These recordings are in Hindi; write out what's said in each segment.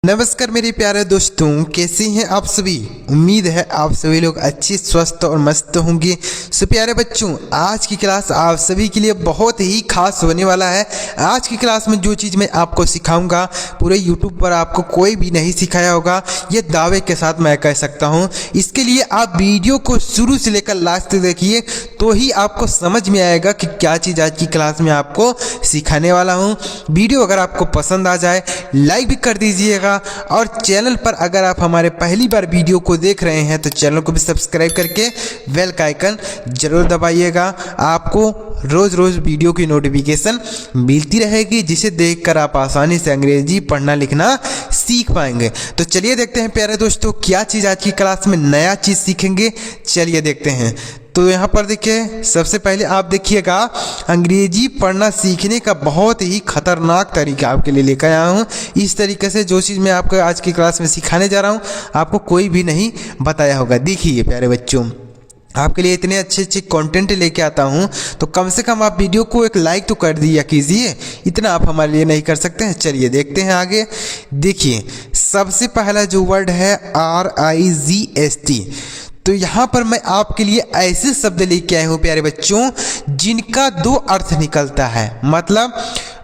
नमस्कार मेरे प्यारे दोस्तों, कैसे हैं आप सभी। उम्मीद है आप सभी लोग अच्छे स्वस्थ और मस्त होंगे। सो प्यारे बच्चों, आज की क्लास आप सभी के लिए बहुत ही खास होने वाला है। आज की क्लास में जो चीज़ मैं आपको सिखाऊंगा पूरे यूट्यूब पर आपको कोई भी नहीं सिखाया होगा, ये दावे के साथ मैं कह सकता हूँ। इसके लिए आप वीडियो को शुरू से लेकर लास्ट तक देखिए, तो ही आपको समझ में आएगा कि क्या चीज़ आज की क्लास में आपको सिखाने वाला हूँ। वीडियो अगर आपको पसंद आ जाए लाइक भी कर दीजिएगा, और चैनल पर अगर आप हमारे पहली बार वीडियो को देख रहे हैं तो चैनल को भी सब्सक्राइब करके बेल का आइकन जरूर दबाइएगा। आपको रोज़ रोज़ वीडियो की नोटिफिकेशन मिलती रहेगी, जिसे देखकर आप आसानी से अंग्रेजी पढ़ना लिखना सीख पाएंगे। तो चलिए देखते हैं प्यारे दोस्तों, क्या चीज़ आज की क्लास में नया चीज़ सीखेंगे। चलिए देखते हैं। तो यहाँ पर देखिए, सबसे पहले आप देखिएगा, अंग्रेजी पढ़ना सीखने का बहुत ही खतरनाक तरीका आपके लिए लेकर आया हूँ। इस तरीके से जो चीज़ मैं आपको आज की क्लास में सिखाने जा रहा हूँ आपको कोई भी नहीं बताया होगा। देखिए प्यारे बच्चों, आपके लिए इतने अच्छे अच्छे कंटेंट लेके आता हूँ, तो कम से कम आप वीडियो को एक लाइक तो कर दिया कीजिए। इतना आप हमारे लिए नहीं कर सकते हैं। चलिए देखते हैं आगे। देखिए, सबसे पहला जो वर्ड है RIGST। तो यहाँ पर मैं आपके लिए ऐसे शब्द लेके आया हूँ प्यारे बच्चों, जिनका दो अर्थ निकलता है। मतलब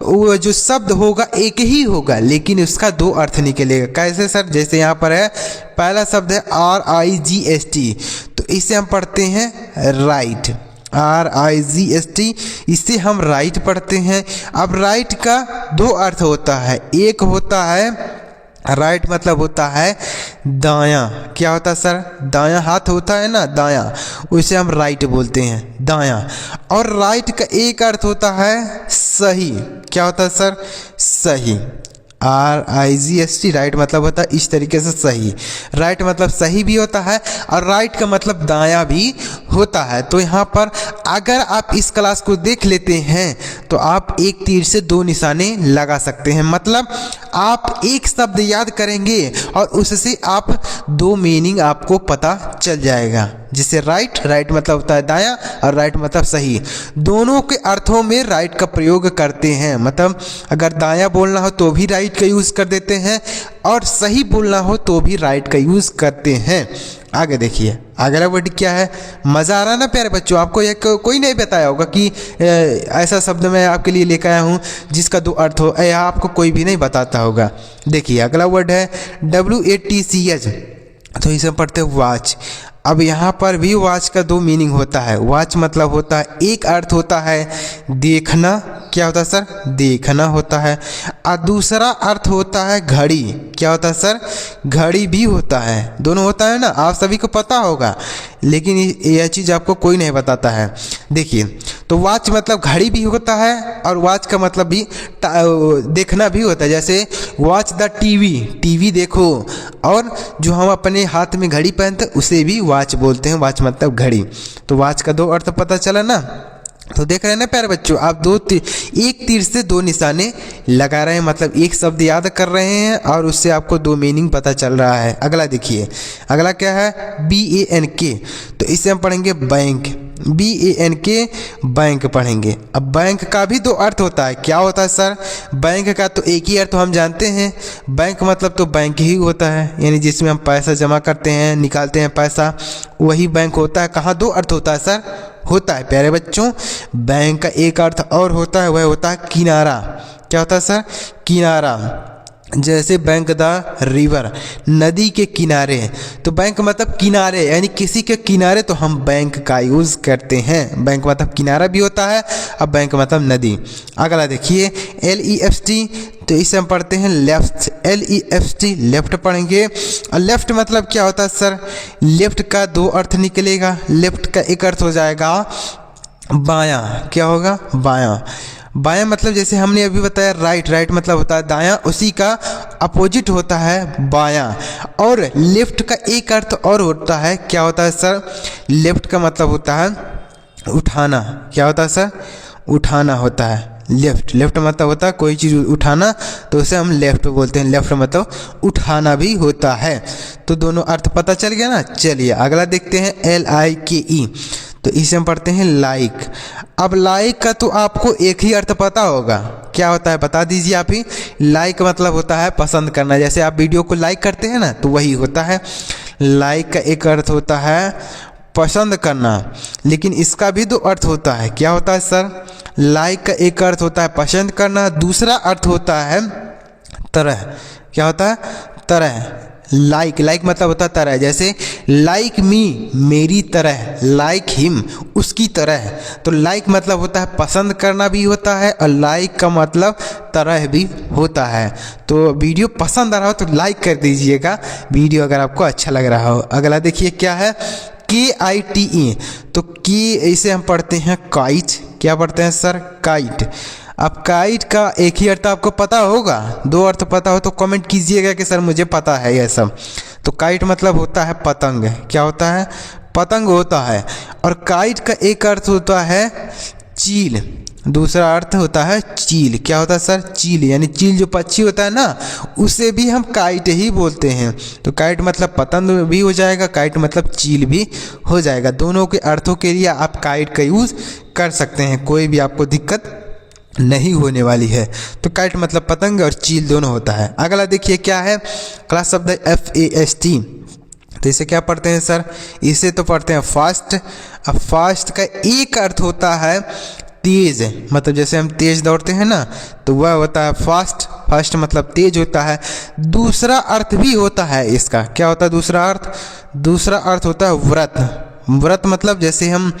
वो जो शब्द होगा एक ही होगा, लेकिन उसका दो अर्थ निकलेगा। कैसे सर? जैसे यहाँ पर है, पहला शब्द है RIGST, तो इसे हम पढ़ते हैं राइट। RIGST, इसे हम राइट पढ़ते हैं। अब राइट का दो अर्थ होता है। एक होता है राइट, मतलब होता है दायां। क्या होता है सर? दायां हाथ होता है ना, दायां, उसे हम राइट बोलते हैं, दायां। और राइट का एक अर्थ होता है सही। क्या होता है सर? सही। RIGST, राइट मतलब होता है इस तरीके से सही। राइट मतलब सही भी होता है, और राइट का मतलब दायां भी होता है। तो यहाँ पर अगर आप इस क्लास को देख लेते हैं तो आप एक तीर से दो निशाने लगा सकते हैं। मतलब आप एक शब्द याद करेंगे और उससे आप दो मीनिंग आपको पता चल जाएगा। जिसे राइट मतलब होता है दायां, और राइट मतलब सही। दोनों के अर्थों में राइट का प्रयोग करते हैं। मतलब अगर दायां बोलना हो तो भी राइट का यूज़ कर देते हैं, और सही बोलना हो तो भी राइट का यूज़ करते हैं। आगे देखिए, अगला वर्ड क्या है। मज़ा आ रहा ना प्यारे बच्चों? आपको एक कोई नहीं बताया होगा कि ऐसा शब्द मैं आपके लिए लेकर आया हूँ जिसका दो अर्थ हो, यह आपको कोई भी नहीं बताता होगा। देखिए, अगला वर्ड है WATCH, तो इसे पढ़ते हैं वॉच। अब यहाँ पर भी वॉच का दो मीनिंग होता है। वॉच मतलब होता है, एक अर्थ होता है देखना। क्या होता है सर? देखना होता है। और दूसरा अर्थ होता है घड़ी। क्या होता है सर? घड़ी भी होता है। दोनों होता है ना, आप सभी को पता होगा, लेकिन यह चीज़ आपको कोई नहीं बताता है। देखिए, तो वॉच मतलब घड़ी भी होता है, और वॉच का मतलब भी देखना भी होता है। जैसे वॉच द टीवी देखो, और जो हम अपने हाथ में घड़ी पहनते हैं उसे भी वॉच बोलते हैं। वॉच मतलब घड़ी। तो वॉच का दो अर्थ पता चला ना। तो देख रहे हैं ना प्यारे बच्चों, आप एक तीर से दो निशाने लगा रहे हैं। मतलब एक शब्द याद कर रहे हैं और उससे आपको दो मीनिंग पता चल रहा है। अगला देखिए, अगला क्या है? BANK, तो इसे हम पढ़ेंगे बैंक। BANK, बैंक पढ़ेंगे। अब बैंक का भी दो अर्थ होता है। क्या होता है सर? बैंक का तो एक ही अर्थ हम जानते हैं, बैंक मतलब तो बैंक ही होता है, यानी जिसमें हम पैसा जमा करते हैं, निकालते हैं पैसा, वही बैंक होता है। कहाँ दो अर्थ होता है सर? होता है प्यारे बच्चों, बैंक का एक अर्थ और होता है, वह होता है किनारा। क्या होता है सर? किनारा। जैसे बैंक द रिवर, नदी के किनारे। तो बैंक मतलब किनारे, यानी किसी के किनारे, तो हम बैंक का यूज़ करते हैं। बैंक मतलब किनारा भी होता है, अब बैंक मतलब नदी। अगला देखिए, LEFT, तो इसे हम पढ़ते हैं लेफ्ट। LEFT, लेफ्ट पढ़ेंगे। और लेफ्ट मतलब क्या होता है सर? लेफ्ट का दो अर्थ निकलेगा। लेफ्ट का एक अर्थ हो जाएगा बायां। क्या होगा? बायां। बायां मतलब जैसे हमने अभी बताया राइट मतलब होता है दायां, उसी का अपोजिट होता है बायां। और लेफ्ट का एक अर्थ और होता है। क्या होता है सर? लेफ्ट का मतलब होता है उठाना। क्या होता है सर? उठाना होता है। लेफ्ट मतलब होता है कोई चीज़ उठाना, तो उसे हम लेफ्ट बोलते हैं। लेफ्ट मतलब उठाना भी होता है। तो दोनों अर्थ पता चल गया ना। चलिए अगला देखते हैं LIKE, तो इसे हम पढ़ते हैं लाइक। अब लाइक का तो आपको एक ही अर्थ पता होगा, क्या होता है बता दीजिए आप ही। लाइक मतलब होता है पसंद करना, जैसे आप वीडियो को लाइक करते हैं ना, तो वही होता है। लाइक का एक अर्थ होता है पसंद करना, लेकिन इसका भी दो अर्थ होता है। क्या होता है सर? लाइक का एक अर्थ होता है पसंद करना, दूसरा अर्थ होता है तरह। क्या होता है? तरह। लाइक मतलब होता है तरह, जैसे लाइक मी मेरी तरह, लाइक हिम उसकी तरह। तो लाइक मतलब होता है पसंद करना भी होता है, और लाइक का मतलब तरह भी होता है। तो वीडियो पसंद आ रहा हो तो लाइक कर दीजिएगा, वीडियो अगर आपको अच्छा लग रहा हो। अगला देखिए क्या है, KITE। तो की इसे हम पढ़ते हैं काइट। क्या पढ़ते हैं सर? काइट। अब काइट का एक ही अर्थ आपको पता होगा, दो अर्थ पता हो तो कमेंट कीजिएगा कि सर मुझे पता है यह सब। तो काइट मतलब होता है पतंग। क्या होता है? पतंग होता है। और काइट का एक अर्थ होता है चील, दूसरा अर्थ होता है चील। क्या होता है सर? चील, यानी चील जो पक्षी होता है ना, उसे भी हम काइट ही बोलते हैं। तो काइट मतलब पतंग भी हो जाएगा, काइट मतलब चील भी हो जाएगा। दोनों के अर्थों के लिए आप काइट का यूज़ कर सकते हैं, कोई भी आपको दिक्कत नहीं होने वाली है। तो काइट मतलब पतंग और चील दोनों होता है। अगला देखिए क्या है, अगला शब्द है FAST। तो इसे क्या पढ़ते हैं सर? इसे तो पढ़ते हैं फास्ट। अब फास्ट का एक अर्थ होता है तेज, मतलब जैसे हम तेज दौड़ते हैं ना, तो वह होता है फास्ट। फास्ट मतलब तेज होता है। दूसरा अर्थ भी होता है इसका। क्या होता है दूसरा अर्थ? दूसरा अर्थ होता है व्रत। व्रत मतलब जैसे हम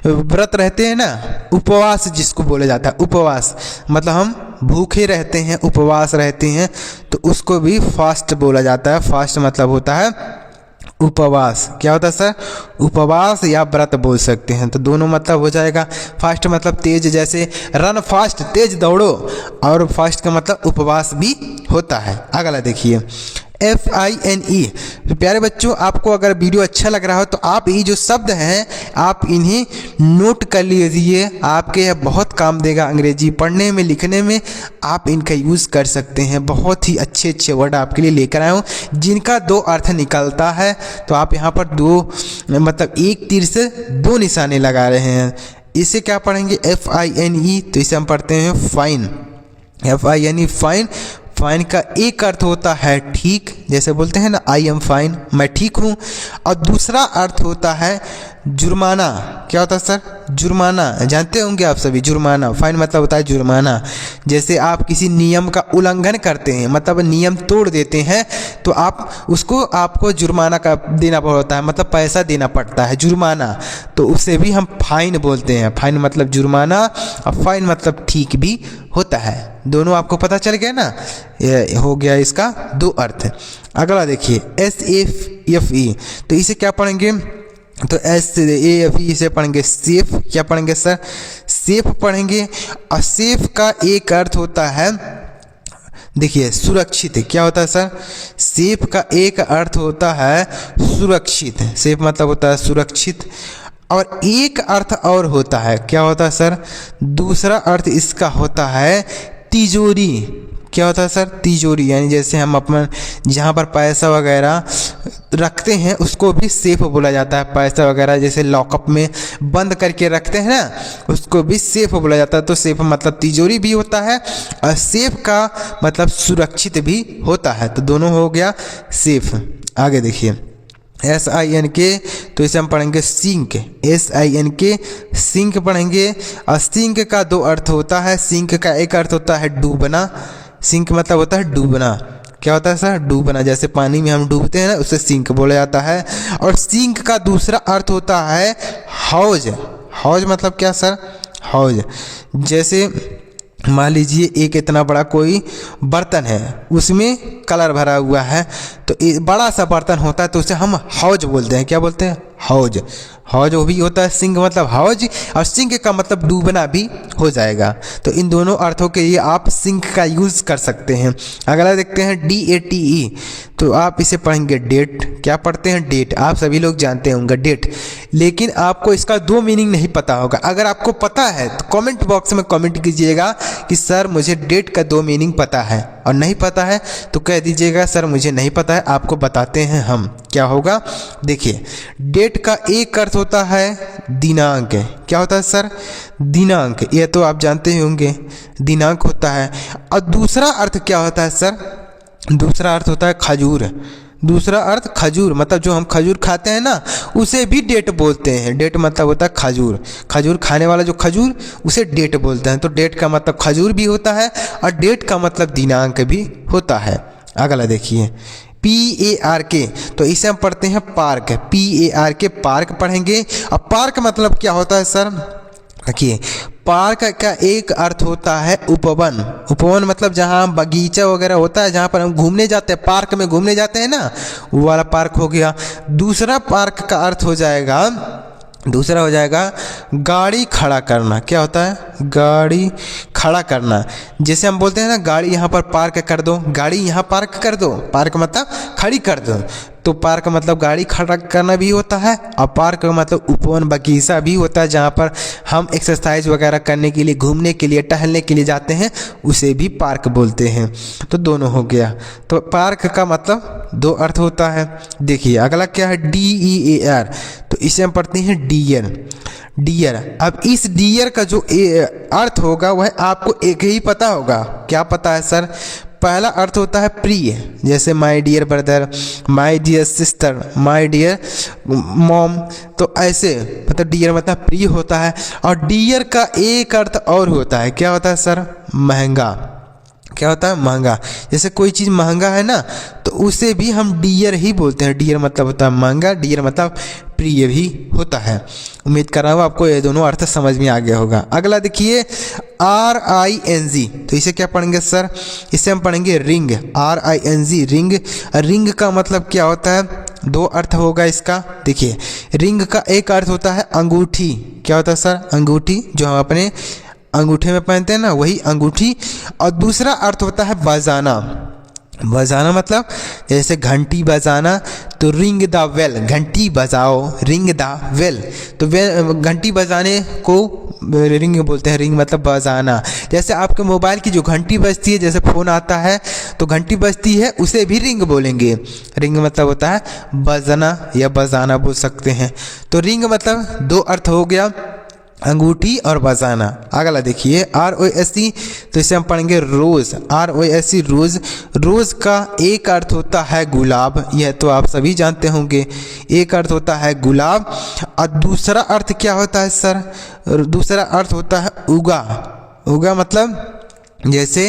व्रत रहते हैं ना, उपवास जिसको बोला जाता है, उपवास मतलब हम भूखे रहते हैं, उपवास रहते हैं, तो उसको भी फास्ट बोला जाता है। फास्ट मतलब होता है उपवास। क्या होता है सर? उपवास या व्रत बोल सकते हैं। तो दोनों मतलब हो जाएगा। फास्ट मतलब तेज, जैसे रन फास्ट तेज दौड़ो, और फास्ट का मतलब उपवास भी होता है। अगला देखिए FINE। तो प्यारे बच्चों, आपको अगर वीडियो अच्छा लग रहा हो तो आप ये जो शब्द हैं आप इन्हें नोट कर लीजिए, आपके यह बहुत काम देगा अंग्रेजी पढ़ने में, लिखने में आप इनका यूज़ कर सकते हैं। बहुत ही अच्छे अच्छे वर्ड आपके लिए लेकर आया हूँ जिनका दो अर्थ निकलता है। तो आप यहाँ पर दो मतलब एक तीर से दो निशाने लगा रहे हैं। इसे क्या पढ़ेंगे? FINE। तो इसे हम पढ़ते हैं फाइन। FINE fine. फाइन का एक अर्थ होता है ठीक, जैसे बोलते हैं ना आई एम फाइन, मैं ठीक हूँ। और दूसरा अर्थ होता है जुर्माना। क्या होता है सर? जुर्माना, जानते होंगे आप सभी जुर्माना। फाइन मतलब होता है जुर्माना। जैसे आप किसी नियम का उल्लंघन करते हैं, मतलब नियम तोड़ देते हैं, तो आप उसको आपको जुर्माना का देना पड़ता है, मतलब पैसा देना पड़ता है, जुर्माना। तो उसे भी हम फाइन बोलते हैं। फाइन मतलब जुर्माना, और फाइन मतलब ठीक भी होता है। दोनों आपको पता चल गया ना, ये हो गया इसका दो अर्थ। अगला देखिए SAFE। तो इसे क्या पढ़ेंगे? तो SAFE से पढ़ेंगे सेफ। क्या पढ़ेंगे सर? सेफ पढ़ेंगे। और सेफ का एक अर्थ होता है, देखिए सुरक्षित। क्या होता है सर? सेफ का एक अर्थ होता है सुरक्षित। सेफ मतलब होता है सुरक्षित। और एक अर्थ और होता है, क्या होता है सर? दूसरा अर्थ इसका होता है तिजोरी। क्या होता है सर? तिजोरी, यानी जैसे हम अपना जहाँ पर पैसा वगैरह रखते हैं उसको भी सेफ बोला जाता है। पैसा वगैरह जैसे लॉकअप में बंद करके रखते हैं ना, उसको भी सेफ बोला जाता है। तो सेफ मतलब तिजोरी भी होता है, और सेफ का मतलब सुरक्षित भी होता है। तो दोनों हो गया सेफ। आगे देखिए SINK। तो इसे हम पढ़ेंगे सिंक। SINK सिंक पढ़ेंगे। और सिंक का दो अर्थ होता है। सिंक का एक अर्थ होता है डूबना। सिंक मतलब होता है डूबना। क्या होता है सर? डूबना, जैसे पानी में हम डूबते हैं ना, उसे सिंक बोला जाता है। और सिंक का दूसरा अर्थ होता है हौज। हौज मतलब क्या सर? हौज जैसे मान लीजिए एक इतना बड़ा कोई बर्तन है, उसमें कलर भरा हुआ है, तो बड़ा सा बर्तन होता है तो उसे हम हौज बोलते हैं। क्या बोलते हैं? हौज। हौज वो भी होता है सिंक मतलब हौज, और सिंक का मतलब डूबना भी हो जाएगा। तो इन दोनों अर्थों के लिए आप सिंक का यूज़ कर सकते हैं। अगला देखते हैं DATE। तो आप इसे पढ़ेंगे डेट। क्या पढ़ते हैं? डेट। आप सभी लोग जानते होंगे डेट, लेकिन आपको इसका दो मीनिंग नहीं पता होगा। अगर आपको पता है तो कमेंट बॉक्स में कमेंट कीजिएगा कि सर मुझे डेट का दो मीनिंग पता है, और नहीं पता है तो कह दीजिएगा सर मुझे नहीं पता है, आपको बताते हैं हम। क्या क्या होगा? देखिए, डेट का एक अर्थ होता है दिनांक। क्या होता है सर? दिनांक। ये तो आप जानते ही होंगे, दिनांक होता है। और दूसरा अर्थ क्या होता है सर? दूसरा अर्थ होता है खजूर। दूसरा अर्थ खजूर, मतलब जो हम खजूर खाते हैं ना, उसे भी डेट बोलते हैं। डेट मतलब होता है खजूर। खजूर खाने वाला जो खजूर, उसे डेट बोलते हैं। तो डेट का मतलब खजूर भी होता है और डेट का मतलब दिनांक भी होता है। अगला देखिए, PARK, तो इसे हम पढ़ते हैं पार्क। PARK, पार्क पढ़ेंगे। अब पार्क मतलब क्या होता है सर? देखिए, पार्क का एक अर्थ होता है उपवन। उपवन मतलब जहाँ बगीचा वगैरह होता है, जहाँ पर हम घूमने जाते हैं, पार्क में घूमने जाते हैं ना, वो वाला पार्क हो गया। दूसरा पार्क का अर्थ हो जाएगा, दूसरा हो जाएगा गाड़ी खड़ा करना। क्या होता है? गाड़ी खड़ा करना। जैसे हम बोलते हैं ना, गाड़ी यहाँ पर पार्क कर दो, गाड़ी यहाँ पार्क कर दो, पार्क मतलब खड़ी कर दो। तो पार्क मतलब गाड़ी खड़ा करना भी होता है, और पार्क मतलब उपवन बगीचा भी होता है, जहाँ पर हम एक्सरसाइज वगैरह करने के लिए, घूमने के लिए, टहलने के लिए जाते हैं, उसे भी पार्क बोलते हैं। तो दोनों हो गया। तो पार्क का मतलब दो अर्थ होता है। देखिए अगला क्या है? DEAR, तो इसे हम पढ़ते हैं डियर। डियर। अब इस डियर का जो अर्थ होगा वह आपको एक ही पता होगा। क्या पता है सर? पहला अर्थ होता है प्रिय, जैसे my dear brother, my dear sister, my dear mom. तो ऐसे मतलब डियर मतलब प्रिय होता है। और डियर का एक अर्थ और होता है। क्या होता है सर? महंगा। क्या होता है? महंगा। जैसे कोई चीज़ महंगा है ना, तो उसे भी हम डियर ही बोलते हैं। डियर मतलब होता है महंगा, डियर मतलब प्रिय भी होता है। उम्मीद कर रहा हूँ आपको ये दोनों अर्थ समझ में आ गया होगा। अगला देखिए, RING, तो इसे क्या पढ़ेंगे सर? इसे हम पढ़ेंगे रिंग। RING, ring. रिंग का मतलब क्या होता है? दो अर्थ होगा इसका। देखिए, रिंग का एक अर्थ होता है अंगूठी। क्या होता है सर? अंगूठी, जो हम अपने अंगूठे में पहनते हैं ना, वही अंगूठी। और दूसरा अर्थ होता है बजाना। बजाना मतलब जैसे घंटी बजाना, तो रिंग द बेल, घंटी बजाओ, रिंग द बेल। तो घंटी बजाने को रिंग बोलते हैं। रिंग मतलब बजाना। जैसे आपके मोबाइल की जो घंटी बजती है, जैसे फ़ोन आता है तो घंटी बजती है, उसे भी रिंग बोलेंगे। रिंग मतलब होता है बजना या बजाना बोल सकते हैं। तो रिंग मतलब दो अर्थ हो गया, अंगूठी और बजाना। अगला देखिए, ROSE, तो इसे हम पढ़ेंगे रोज़। ROSE, रोज़। रोज़ का एक अर्थ होता है गुलाब, यह तो आप सभी जानते होंगे। एक अर्थ होता है गुलाब, और दूसरा अर्थ क्या होता है सर? दूसरा अर्थ होता है उगा। उगा मतलब जैसे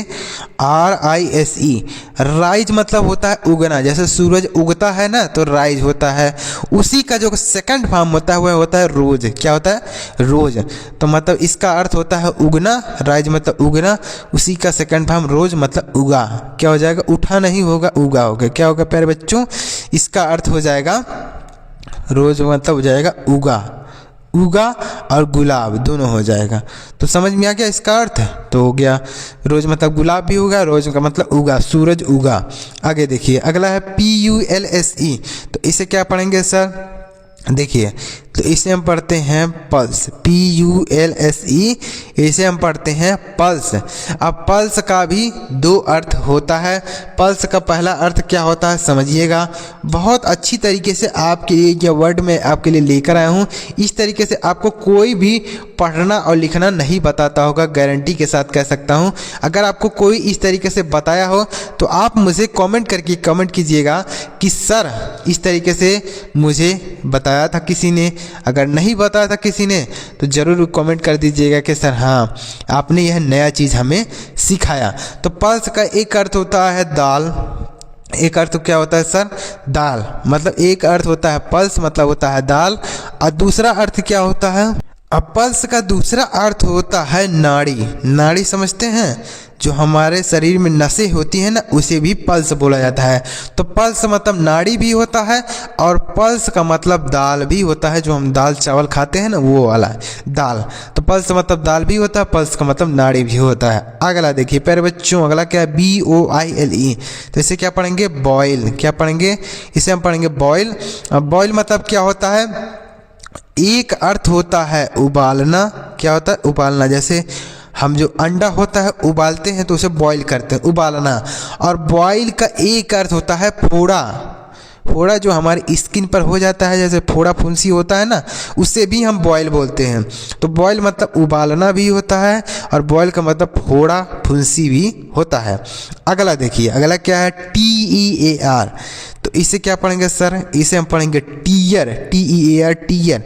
RISE, राइज मतलब होता है उगना। जैसे सूरज उगता है ना, तो राइज होता है। उसी का जो सेकंड फॉर्म होता है वह होता है रोज। क्या होता है? रोज। तो मतलब इसका अर्थ होता है उगना, राइज मतलब उगना, उसी का सेकंड फॉर्म रोज मतलब उगा। क्या हो जाएगा? उठा नहीं होगा, उगा होगा। क्या होगा प्यारे बच्चों? इसका अर्थ हो जाएगा रोज मतलब हो जाएगा उगा। उगा और गुलाब दोनों हो जाएगा। तो समझ में आ गया इसका अर्थ? तो हो गया, रोज मतलब गुलाब भी होगा, रोज का मतलब उगा, सूरज उगा। आगे देखिए, अगला है PULSE, तो इसे क्या पढ़ेंगे सर? देखिए, तो इसे हम पढ़ते हैं पल्स। PULSE, इसे हम पढ़ते हैं पल्स। अब पल्स का भी दो अर्थ होता है। पल्स का पहला अर्थ क्या होता है समझिएगा। बहुत अच्छी तरीके से आपके लिए यह वर्ड मैं आपके लिए लेकर आया हूँ। इस तरीके से आपको कोई भी पढ़ना और लिखना नहीं बताता होगा, गारंटी के साथ कह सकता हूँ। अगर आपको कोई इस तरीके से बताया हो तो आप मुझे कमेंट करके कमेंट कीजिएगा कि सर इस तरीके से मुझे बताया था किसी ने। अगर नहीं बताया था किसी ने तो ज़रूर कमेंट कर दीजिएगा कि सर हाँ, आपने यह नया चीज़ हमें सिखाया। तो पल्स का एक अर्थ होता है दाल। एक अर्थ क्या होता है सर? दाल। मतलब एक अर्थ होता है पल्स मतलब होता है दाल, और दूसरा अर्थ क्या होता है? अब पल्स का दूसरा अर्थ होता है नाड़ी। नाड़ी समझते हैं? जो हमारे शरीर में नसें होती हैं ना, उसे भी पल्स बोला जाता है। तो पल्स मतलब नाड़ी भी होता है, और पल्स का मतलब दाल भी होता है। जो हम दाल चावल खाते हैं ना, वो वाला दाल। तो पल्स मतलब दाल भी होता है, पल्स का मतलब नाड़ी भी होता है। अगला देखिए प्यारे बच्चों, अगला क्या है? BOILE, तो इसे क्या पढ़ेंगे? बॉयल। क्या पढ़ेंगे? इसे हम पढ़ेंगे बॉयल। बॉयल मतलब क्या होता है? एक अर्थ होता है उबालना। क्या होता है? उबालना। जैसे हम जो अंडा होता है उबालते हैं तो उसे बॉईल करते हैं, उबालना। और बॉईल का एक अर्थ होता है फोड़ा। फोड़ा जो हमारी स्किन पर हो जाता है, जैसे फोड़ा फुंसी होता है ना, उससे भी हम बॉयल बोलते हैं। तो बॉयल मतलब उबालना भी होता है और बॉयल का मतलब फोड़ा फुंसी भी होता है। अगला देखिए, अगला क्या है, TEAR। तो इसे क्या पढ़ेंगे सर, इसे हम पढ़ेंगे टीयर, TEAR, टीयर।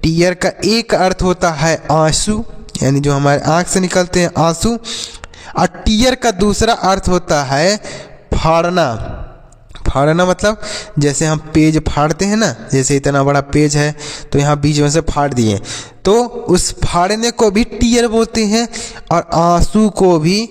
टीयर का एक अर्थ होता है आंसू, यानी जो हमारे आँख से निकलते हैं आंसू, और टीयर का दूसरा अर्थ होता है फाड़ना। फाड़ना मतलब जैसे हम पेज फाड़ते हैं ना, जैसे इतना बड़ा पेज है तो यहाँ बीच में से फाड़ दिए, तो उस फाड़ने को भी टीयर बोलते हैं और आंसू को भी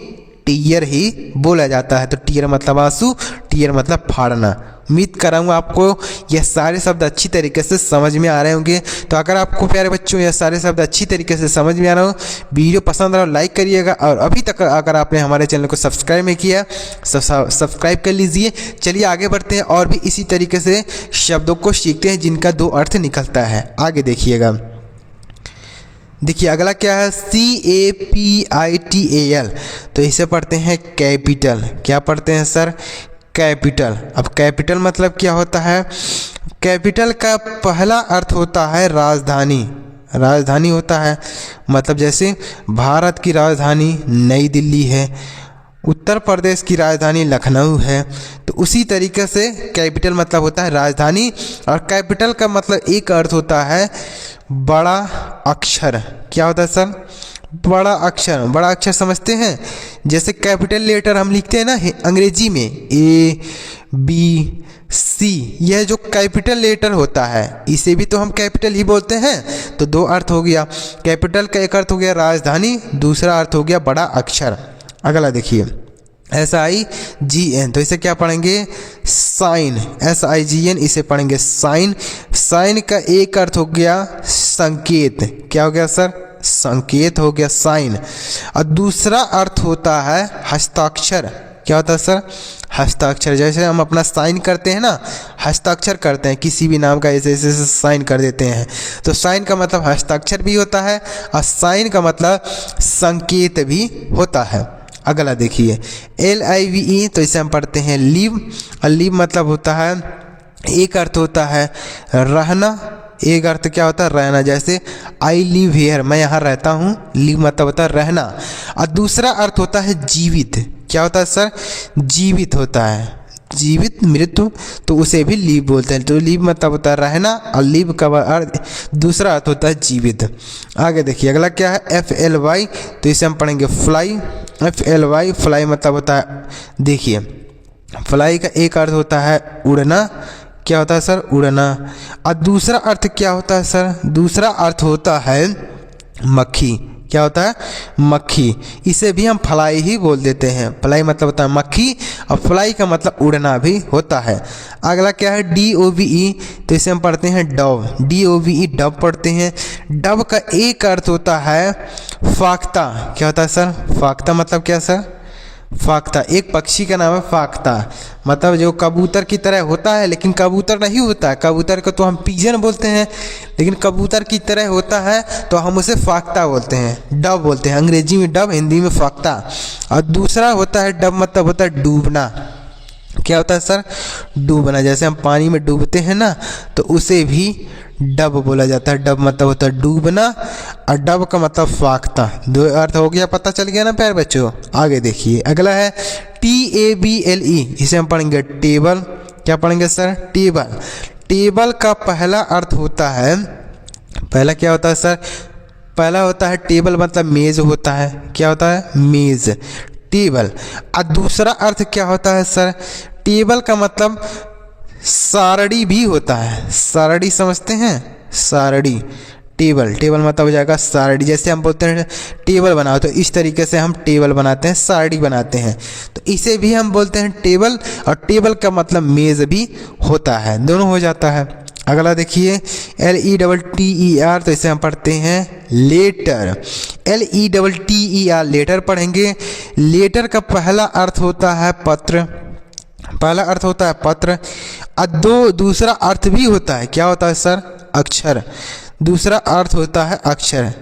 टीयर ही बोला जाता है। तो टीयर मतलब आंसू, टीयर मतलब फाड़ना। उम्मीद कर रहा हूँ आपको यह सारे शब्द अच्छी तरीके से समझ में आ रहे होंगे। तो अगर आपको प्यारे बच्चों यह सारे शब्द अच्छी तरीके से समझ में आ रहा हो, वीडियो पसंद आ रहा हो लाइक करिएगा, और अभी तक अगर आपने हमारे चैनल को सब्सक्राइब नहीं किया सब्सक्राइब कर लीजिए। चलिए आगे बढ़ते हैं और भी इसी तरीके से शब्दों को सीखते हैं जिनका दो अर्थ निकलता है। आगे देखिएगा, देखिए अगला क्या है, CAPITAL। तो इसे पढ़ते हैं कैपिटल। क्या पढ़ते हैं सर, कैपिटल। अब कैपिटल मतलब क्या होता है, कैपिटल का पहला अर्थ होता है राजधानी। राजधानी होता है मतलब जैसे भारत की राजधानी नई दिल्ली है, उत्तर प्रदेश की राजधानी लखनऊ है, तो उसी तरीके से कैपिटल मतलब होता है राजधानी। और कैपिटल का मतलब एक अर्थ होता है बड़ा अक्षर। क्या होता है सर, बड़ा अक्षर। बड़ा अक्षर समझते हैं, जैसे कैपिटल लेटर हम लिखते हैं ना अंग्रेजी में ABC, यह जो कैपिटल लेटर होता है इसे भी तो हम कैपिटल ही बोलते हैं। तो दो अर्थ हो गया, कैपिटल का एक अर्थ हो गया राजधानी, दूसरा अर्थ हो गया बड़ा अक्षर। अगला देखिए, SIGN। तो इसे क्या पढ़ेंगे, साइन, SIGN, इसे पढ़ेंगे साइन। साइन का एक अर्थ हो गया संकेत। क्या हो गया सर, संकेत हो गया साइन। और दूसरा अर्थ होता है हस्ताक्षर। क्या होता है सर, हस्ताक्षर। जैसे हम अपना साइन करते हैं ना, हस्ताक्षर करते हैं किसी भी नाम का, ऐसे ऐसे साइन कर देते हैं, तो साइन का मतलब हस्ताक्षर भी होता है और साइन का मतलब संकेत भी होता है। अगला देखिए, LIVE। तो इसे हम पढ़ते हैं लीव। और लीव मतलब होता है, एक अर्थ होता है रहना, एक अर्थ क्या होता है रहना, जैसे आई लिव हेयर, मैं यहाँ रहता हूँ। लिव मतलब होता है रहना। और दूसरा अर्थ होता है जीवित। क्या होता है सर, जीवित होता है, जीवित मृत्यु, तो उसे भी लीव बोलते हैं। तो लीव मतलब होता है रहना और लीव का अर्थ दूसरा अर्थ होता है जीवित। आगे देखिए, अगला क्या है, FLY। तो इसे हम पढ़ेंगे फ्लाई। FLY, फ्लाई मतलब होता है, देखिए फ्लाई का एक अर्थ होता है उड़ना। क्या होता है सर, उड़ना। और दूसरा अर्थ क्या होता है सर, दूसरा अर्थ होता है मक्खी। क्या होता है, मक्खी। इसे भी हम फ्लाई ही बोल देते हैं। फ्लाई मतलब होता है मक्खी और फ्लाई का मतलब उड़ना भी होता है। अगला क्या है, DOVE। तो इसे हम पढ़ते हैं डव, DOVE, डव पढ़ते हैं। डव का एक अर्थ होता है फाख्ता। क्या होता है सर, फाख्ता मतलब क्या सर, फाख्ता एक पक्षी का नाम है फाख्ता, मतलब जो कबूतर की तरह होता है लेकिन कबूतर नहीं होता है। कबूतर को तो हम पिजन बोलते हैं, लेकिन कबूतर की तरह होता है तो हम उसे फाख्ता बोलते हैं, डव बोलते हैं। अंग्रेजी में डव, हिंदी में फाख्ता। और दूसरा होता है डव मतलब होता है डूबना। क्या होता है सर, डूबना। जैसे हम पानी में डूबते हैं ना, तो उसे भी डब बोला जाता है। डब मतलब होता है डूबना और डब का मतलब फाख्ता। दो अर्थ हो गया, पता चल गया ना प्यारे बच्चों। आगे देखिए, अगला है TABLE। इसे हम पढ़ेंगे टेबल। क्या पढ़ेंगे सर, टेबल। टेबल का पहला अर्थ होता है, पहला क्या होता है सर, पहला होता है टेबल मतलब मेज होता है। क्या होता है, मेज, टेबल। और दूसरा अर्थ क्या होता है सर, टेबल का मतलब सारड़ी भी होता है। सारड़ी समझते हैं, सारड़ी। टेबल, टेबल मतलब हो जाएगा सारड़ी। जैसे हम बोलते हैं टेबल बनाओ, तो इस तरीके से हम टेबल बनाते हैं, सारड़ी बनाते हैं, तो इसे भी हम बोलते हैं टेबल। और टेबल का मतलब मेज भी होता है, दोनों हो जाता है। अगला देखिए, LETTER। तो इसे हम पढ़ते हैं लेटर। LETTER, लेटर पढ़ेंगे। लेटर का पहला अर्थ होता है पत्र। पहला अर्थ होता है पत्र और दूसरा अर्थ भी होता है। क्या होता है सर, अक्षर। दूसरा अर्थ होता है अक्षर।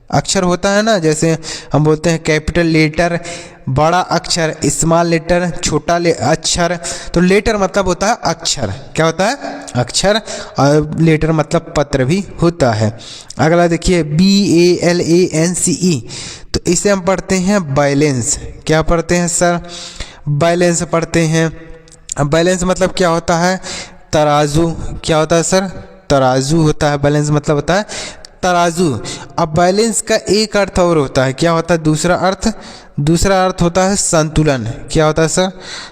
अक्षर होता है ना, जैसे हम बोलते हैं कैपिटल लेटर, बड़ा अक्षर, स्मॉल लेटर, छोटा अक्षर। तो लेटर मतलब होता है अक्षर, क्या होता है अक्षर, और लेटर मतलब पत्र भी होता है। अगला देखिए BALANCE, तो इसे हम पढ़ते हैं बैलेंस। क्या पढ़ते हैं सर? बैलेंस पढ़ते हैं। अब बैलेंस मतलब क्या होता है? तराजू। क्या होता है सर? तराजू होता है। बैलेंस मतलब होता है तराजू। अब बैलेंस का एक अर्थ और होता है, क्या होता है दूसरा अर्थ? दूसरा अर्थ होता है संतुलन। क्या होता है सर?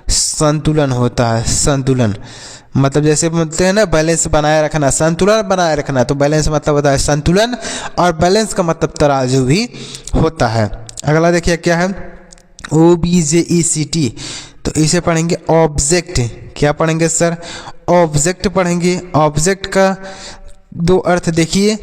संतुलन होता है। संतुलन मतलब जैसे बोलते हैं ना बैलेंस बनाए रखना, संतुलन बनाए रखना, तो बैलेंस मतलब होता है संतुलन, और बैलेंस का मतलब तराजू भी होता है। अगला देखिए क्या है? OBJECT, तो इसे पढ़ेंगे ऑब्जेक्ट। क्या पढ़ेंगे सर? ऑब्जेक्ट पढ़ेंगे। ऑब्जेक्ट का दो अर्थ देखिए।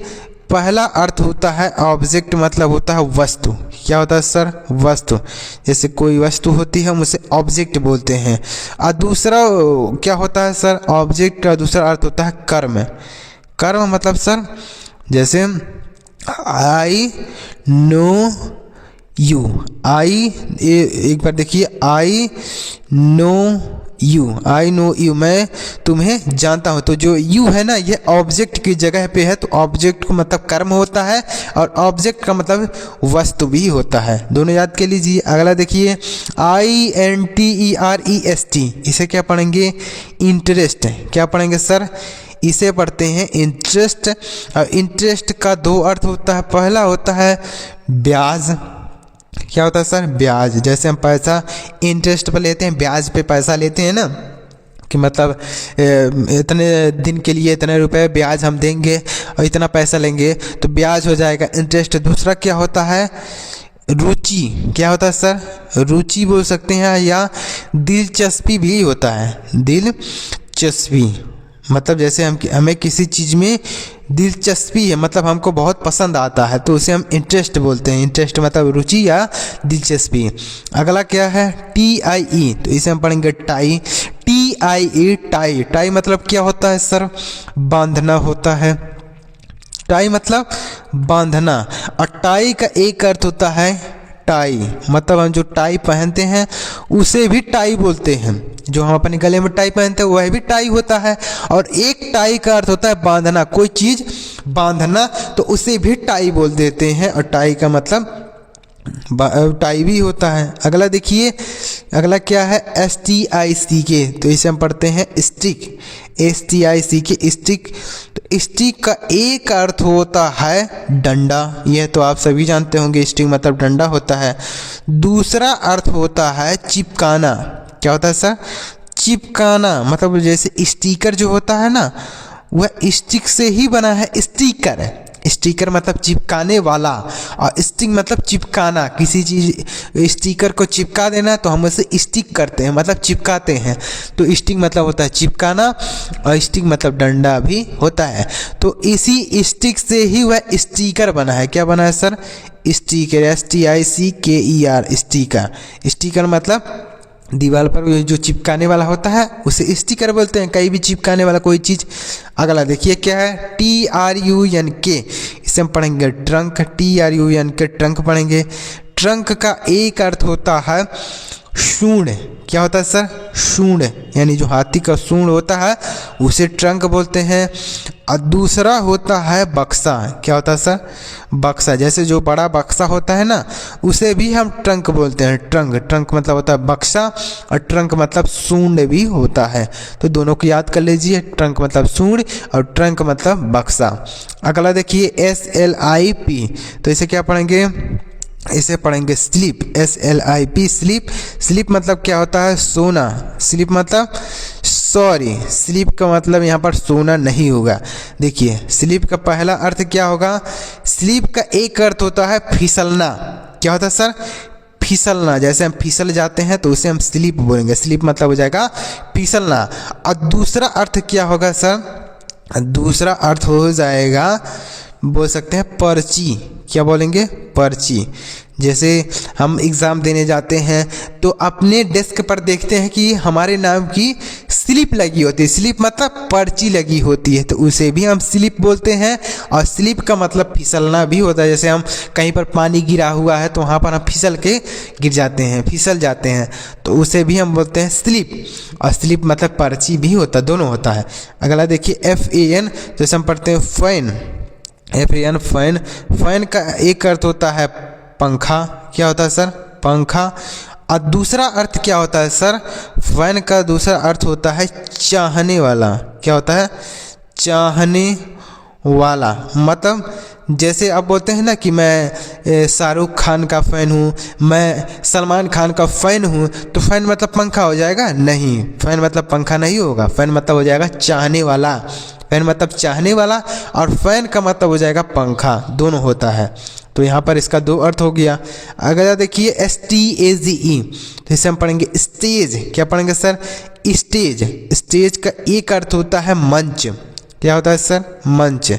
पहला अर्थ होता है ऑब्जेक्ट मतलब होता है वस्तु। क्या होता है सर? वस्तु। जैसे कोई वस्तु होती है हम उसे ऑब्जेक्ट बोलते हैं। और दूसरा क्या होता है सर? ऑब्जेक्ट का दूसरा अर्थ होता है कर्म। कर्म मतलब सर जैसे आई नो यू। एक बार देखिए, आई नो यू, मैं तुम्हें जानता हूँ। तो जो यू है ना, ये ऑब्जेक्ट की जगह पे है, तो ऑब्जेक्ट का मतलब कर्म होता है और ऑब्जेक्ट का मतलब वस्तु भी होता है। दोनों याद कर लीजिए। अगला देखिए INTEREST, इसे क्या पढ़ेंगे? इंटरेस्ट। क्या पढ़ेंगे सर? इसे पढ़ते हैं इंटरेस्ट। और इंटरेस्ट का दो अर्थ होता है। पहला होता है ब्याज। क्या होता है सर? ब्याज। जैसे हम पैसा इंटरेस्ट पर लेते हैं, ब्याज पे पैसा लेते हैं ना, कि मतलब इतने दिन के लिए इतने रुपए ब्याज हम देंगे और इतना पैसा लेंगे, तो ब्याज हो जाएगा इंटरेस्ट। दूसरा क्या होता है? रुचि। क्या होता है सर? रुचि बोल सकते हैं, या दिलचस्पी भी होता है। दिलचस्पी मतलब जैसे हमें किसी चीज़ में दिलचस्पी है, मतलब हमको बहुत पसंद आता है, तो उसे हम इंटरेस्ट बोलते हैं। इंटरेस्ट मतलब रुचि या दिलचस्पी। अगला क्या है? TIE, तो इसे हम पढ़ेंगे टाई। TIE, tie. टाई मतलब क्या होता है सर? बांधना होता है। टाई मतलब बांधना। और टाई का एक अर्थ होता है टाई, मतलब हम जो टाई पहनते हैं उसे भी टाई बोलते हैं। जो हम अपने गले में टाई पहनते हैं वह भी टाई होता है। और एक टाई का अर्थ होता है बांधना, कोई चीज़ बांधना, तो उसे भी टाई बोल देते हैं। और टाई का मतलब टाई भी होता है। अगला देखिए, अगला क्या है? STICK, तो इसे हम पढ़ते हैं स्टिक। STICK, stick. तो स्टिक का एक अर्थ होता है डंडा, यह तो आप सभी जानते होंगे, स्टिक मतलब डंडा होता है। दूसरा अर्थ होता है चिपकाना। क्या होता है सर? चिपकाना मतलब जैसे स्टिकर जो होता है ना, वह स्टिक से ही बना है। स्टिकर, स्टिकर मतलब चिपकाने वाला, और स्टिक मतलब चिपकाना। किसी चीज़ स्टिकर को चिपका देना तो हम उसे स्टिक करते हैं, मतलब चिपकाते हैं। तो स्टिक मतलब होता है चिपकाना, और स्टिक मतलब डंडा भी होता है। तो इसी स्टिक से ही वह स्टिकर बना है। क्या बना है sir? Sticker. STICKER, sticker. Sticker मतलब दीवार पर जो चिपकाने वाला होता है उसे स्टिकर बोलते हैं, कहीं भी चिपकाने वाला कोई चीज़। अगला देखिए क्या है? TRUNK, इसे हम पढ़ेंगे ट्रंक। TRUNK, ट्रंक पढ़ेंगे। ट्रंक का एक अर्थ होता है सूंड। क्या होता है सर? सूंड, यानी जो हाथी का सूंड होता है उसे ट्रंक बोलते हैं। और दूसरा होता है बक्सा। क्या होता है सर? बक्सा। जैसे जो बड़ा बक्सा होता है ना, उसे भी हम ट्रंक बोलते हैं। ट्रंक, ट्रंक मतलब होता है बक्सा, और ट्रंक मतलब सूंड भी होता है। तो दोनों को याद कर लीजिए, ट्रंक मतलब सूंड और ट्रंक मतलब बक्सा। अगला देखिए SLIP, तो इसे क्या पढ़ेंगे? इसे पढ़ेंगे स्लीप। SLIP, sleep. स्लीप मतलब क्या होता है? सोना। स्लीप मतलब स्लीप का मतलब यहाँ पर सोना नहीं होगा। देखिए स्लीप का पहला अर्थ क्या होगा? स्लीप का एक अर्थ होता है फिसलना। क्या होता है सर? फिसलना। जैसे हम फिसल जाते हैं तो उसे हम स्लीप बोलेंगे। स्लीप मतलब हो जाएगा फिसलना। और दूसरा अर्थ क्या होगा सर? दूसरा अर्थ हो जाएगा, बोल सकते हैं पर्ची। क्या बोलेंगे? पर्ची। जैसे हम एग्ज़ाम देने जाते हैं तो अपने डेस्क पर देखते हैं कि हमारे नाम की स्लिप लगी होती है। स्लिप मतलब पर्ची लगी होती है, तो उसे भी हम स्लिप बोलते हैं। और स्लिप का मतलब फिसलना भी होता है। जैसे हम कहीं पर पानी गिरा हुआ है तो वहाँ पर हम फिसल के गिर जाते हैं, फिसल जाते हैं, तो उसे भी हम बोलते हैं स्लिप। और स्लिप मतलब पर्ची भी होता है, दोनों होता है। अगला देखिए FAN, जैसे हम पढ़ते हैं फैन, FAN फैन। फैन का एक अर्थ होता है पंखा। क्या होता है सर? पंखा। और दूसरा अर्थ क्या होता है सर? फैन का दूसरा अर्थ होता है चाहने वाला। क्या होता है? चाहने वाला। मतलब जैसे आप बोलते हैं ना कि मैं शाहरुख खान का फ़ैन हूँ, मैं सलमान खान का फ़ैन हूँ, तो फ़ैन मतलब पंखा हो जाएगा? नहीं, फ़ैन मतलब पंखा नहीं होगा। फ़ैन मतलब हो जाएगा चाहने वाला। फ़ैन मतलब चाहने वाला और फ़ैन का मतलब हो जाएगा पंखा, दोनों होता है। तो यहाँ पर इसका दो अर्थ हो गया। अगर देखिए STAGE, तो इसे हम पढ़ेंगे स्टेज। क्या पढ़ेंगे सर? स्टेज। स्टेज का एक अर्थ होता है मंच। क्या होता है सर? मंच।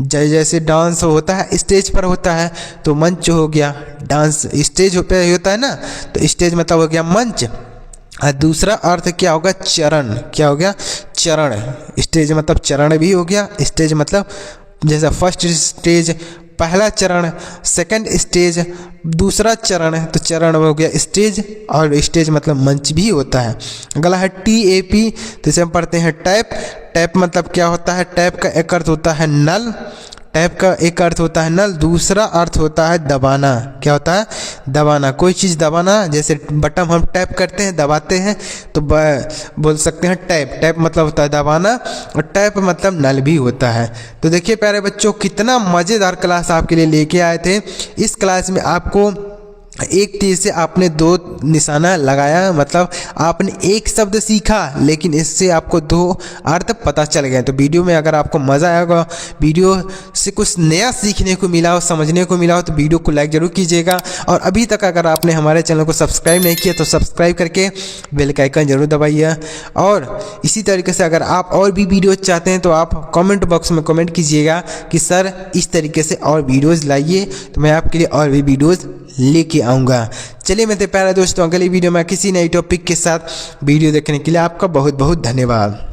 जैसे डांस होता है स्टेज पर होता है, तो मंच हो गया। डांस स्टेज पे होता है ना, तो स्टेज मतलब हो गया मंच। और दूसरा अर्थ क्या होगा? चरण। क्या हो गया? चरण। स्टेज मतलब चरण भी हो गया। स्टेज मतलब जैसा फर्स्ट स्टेज पहला चरण, सेकंड स्टेज दूसरा चरण है, तो चरण हो गया स्टेज। और स्टेज मतलब मंच भी होता है। अगला है TAP, तो इसे हम पढ़ते हैं टैप। टैप मतलब क्या होता है? टैप का एक अर्थ होता है नल। टैप का एक अर्थ होता है नल, दूसरा अर्थ होता है दबाना। क्या होता है? दबाना। कोई चीज़ दबाना, जैसे बटन हम टैप करते हैं, दबाते हैं, तो बोल सकते हैं टैप। टैप मतलब होता है दबाना, और टैप मतलब नल भी होता है। तो देखिए प्यारे बच्चों, कितना मज़ेदार क्लास आपके लिए लेके आए थे। इस क्लास में आपको एक तीर से आपने दो निशाना लगाया, मतलब आपने एक शब्द सीखा, लेकिन इससे आपको दो अर्थ पता चल गए। तो वीडियो में अगर आपको मज़ा आएगा, वीडियो से कुछ नया सीखने को मिला हो, समझने को मिला हो, तो वीडियो को लाइक ज़रूर कीजिएगा। और अभी तक अगर आपने हमारे चैनल को सब्सक्राइब नहीं किया तो सब्सक्राइब करके बेल का आइकन जरूर दबाइए। और इसी तरीके से अगर आप और भी वीडियो चाहते हैं तो आप कमेंट बॉक्स में कमेंट कीजिएगा कि सर इस तरीके से और वीडियोज़ लाइए, तो मैं आपके लिए और भी वीडियोज़ लेके आऊँगा। चलिए मेरे प्यारे दोस्तों, अगली वीडियो में किसी नई टॉपिक के साथ वीडियो देखने के लिए आपका बहुत बहुत धन्यवाद।